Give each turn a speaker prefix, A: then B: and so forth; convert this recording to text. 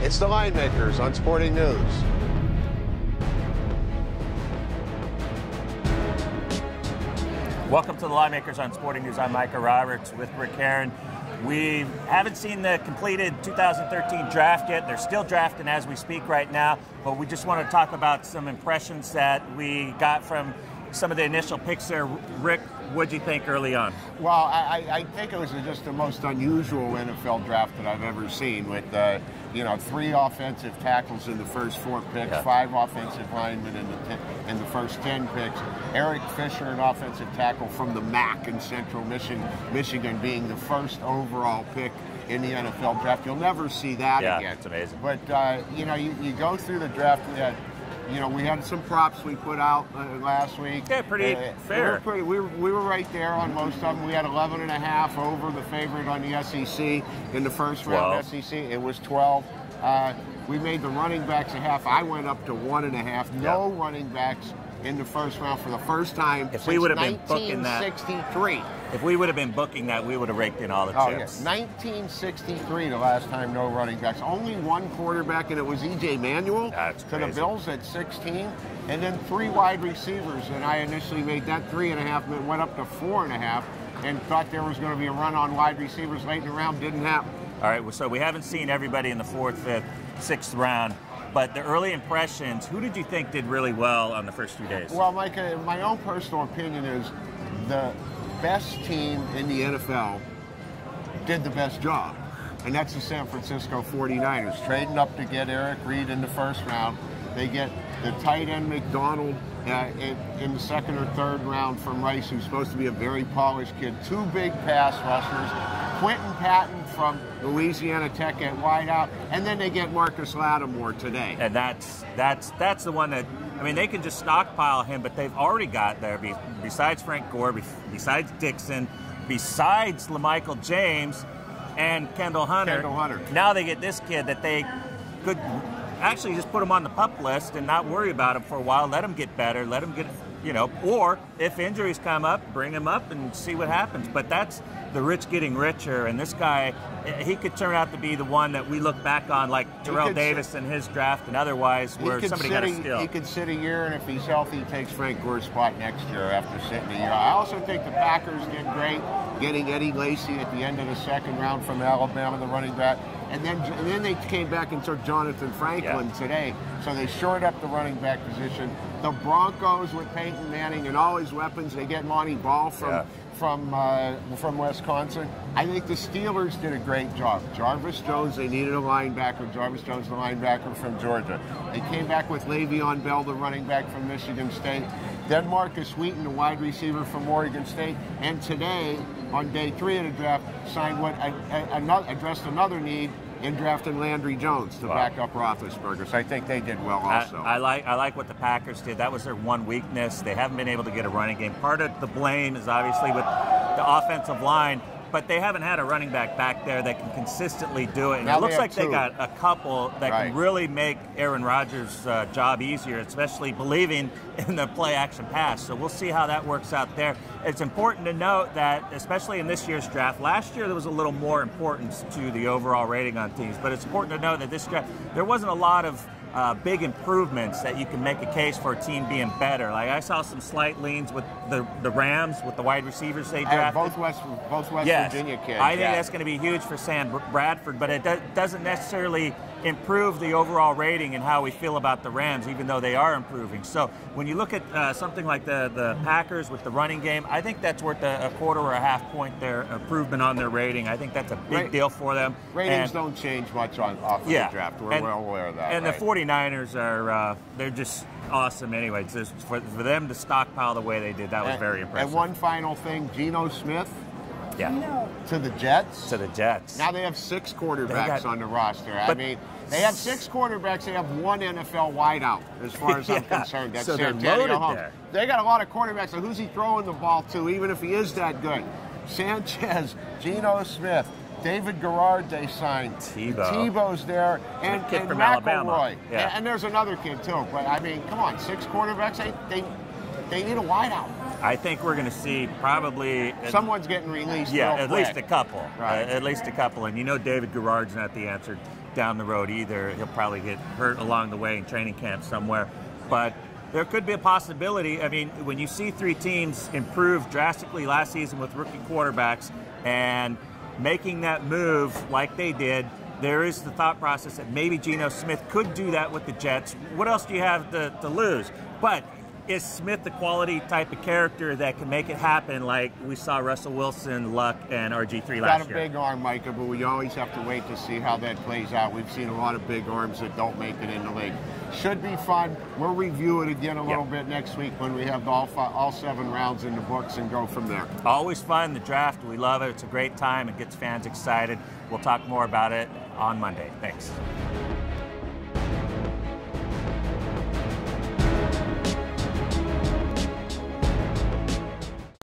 A: It's the Linemakers on Sporting News.
B: Welcome to the Linemakers on Sporting News. I'm Micah Roberts with Rick Heron. We haven't seen the completed 2013 draft yet. They're still drafting as we speak right now, but we just want to talk about some impressions that we got from some of the initial picks there. Rick, what'd you think early on?
A: Well, I think it was just the most unusual NFL draft that I've ever seen with, 3 offensive tackles in the first 4 picks, 5 offensive linemen in the first 10 picks. Eric Fisher, an offensive tackle from the MAC in Central Michigan, being the first overall pick in the NFL draft. You'll never see that again.
B: Yeah, it's amazing.
A: But, you go through the draft, we had some props we put out last week.
B: Yeah, pretty fair.
A: We were right there on most of them. We had 11.5 over the favorite on the SEC in the first round. SEC, it was 12. We made the running backs a half. I went up to 1.5. No running backs in the first round for the first time
B: since
A: we would have
B: 1963. If we would have been booking that, we would have raked in all the chips.
A: 1963, the last time no running backs. Only 1 quarterback, and it was E.J. Manuel to the Bills at 16, and then 3 wide receivers. And I initially made that 3.5, and it went up to 4.5, and thought there was going to be a run on wide receivers late in the round. Didn't happen.
B: All right, so we haven't seen everybody in the 4th, 5th, 6th round. But the early impressions, who did you think did really well on the first 2 days?
A: Well, Micah, my own personal opinion is the best team in the NFL did the best job, and that's the San Francisco 49ers. Trading up to get Eric Reed in the first round. They get the tight end McDonald in the 2nd or 3rd round from Rice, who's supposed to be a very polished kid. 2 big pass rushers. Quentin Patton from Louisiana Tech at wideout, and then they get Marcus Lattimore today.
B: And that's the one that, I mean, they can just stockpile him, but they've already got there, besides Frank Gore, besides Dixon, besides LaMichael James and Kendall Hunter. Now they get this kid that they could actually just put him on the PUP list and not worry about him for a while, let him get better, let him get, or if injuries come up, bring him up and see what happens. But that's the rich getting richer, and this guy, he could turn out to be the one that we look back on, like Terrell Davis in his draft and otherwise, where somebody got a steal.
A: He could sit a year, and if he's healthy, he takes Frank Gore's spot next year after sitting a year. I also think the Packers did great getting Eddie Lacy at the end of the 2nd round from Alabama, the running back. And then they came back and took Jonathan Franklin today. So they shored up the running back position. The Broncos with Peyton Manning and all his weapons, they get Monty Ball from Wisconsin. I think the Steelers did a great job. Jarvis Jones, they needed a linebacker. Jarvis Jones, the linebacker from Georgia. They came back with Le'Veon Bell, the running back from Michigan State. Then Marcus Wheaton, the wide receiver from Oregon State. And today, on day 3 of the draft, signed addressed another need in drafting Landry Jones to back up Roethlisberger. So I think they did well also.
B: I like what the Packers did. That was their one weakness. They haven't been able to get a running game. Part of the blame is obviously with the offensive line, but they haven't had a running back there that can consistently do it. And it looks like they got a couple that can really make Aaron Rodgers' job easier, especially believing in the play-action pass. So we'll see how that works out there. It's important to note that, especially in this year's draft, last year there was a little more importance to the overall rating on teams, but it's important to note that this draft, there wasn't a lot of big improvements that you can make a case for a team being better. Like I saw some slight leans with the Rams with the wide receivers they drafted.
A: Both West Virginia kids.
B: I think that's going to be huge for Sam Bradford, but it doesn't necessarily improve the overall rating and how we feel about the Rams, even though they are improving. So when you look at something like the Packers with the running game, I think that's worth a quarter or a half point their improvement on their rating. I think that's a big deal for them.
A: Ratings don't change much off of the draft. We're well aware of that.
B: And the 49ers are they're just awesome anyway. Just for them to stockpile the way they did, that was very impressive.
A: And one final thing, Geno Smith.
B: Yeah.
A: To the Jets?
B: To the Jets.
A: Now they have 6 quarterbacks on the roster. I mean, they have 6 quarterbacks. They have 1 NFL wideout, as far as I'm concerned. That's
B: so they're loaded there.
A: They got a lot of quarterbacks. So who's he throwing the ball to, even if he is that good? Sanchez, Geno Smith, David Garrard they signed. Tebow's there. And McElroy.
B: Yeah.
A: And there's another kid, too. But, I mean, come on, 6 quarterbacks? They need a wideout.
B: I think we're going to see probably...
A: Someone's getting released.
B: Yeah, at least a couple.
A: Right.
B: At least a couple. And you know David Garrard's not the answer. down the road either. He'll probably get hurt along the way in training camp somewhere. But there could be a possibility. I mean, when you see 3 teams improve drastically last season with rookie quarterbacks and making that move like they did, there is the thought process that maybe Geno Smith could do that with the Jets. What else do you have to lose? But is Smith the quality type of character that can make it happen like we saw Russell Wilson, Luck, and RG3 last year?
A: Got a big arm, Micah, but we always have to wait to see how that plays out. We've seen a lot of big arms that don't make it in the league. Should be fun. We'll review it again a little bit next week when we have all 7 rounds in the books and go from there.
B: Always fun, the draft. We love it. It's a great time. It gets fans excited. We'll talk more about it on Monday. Thanks.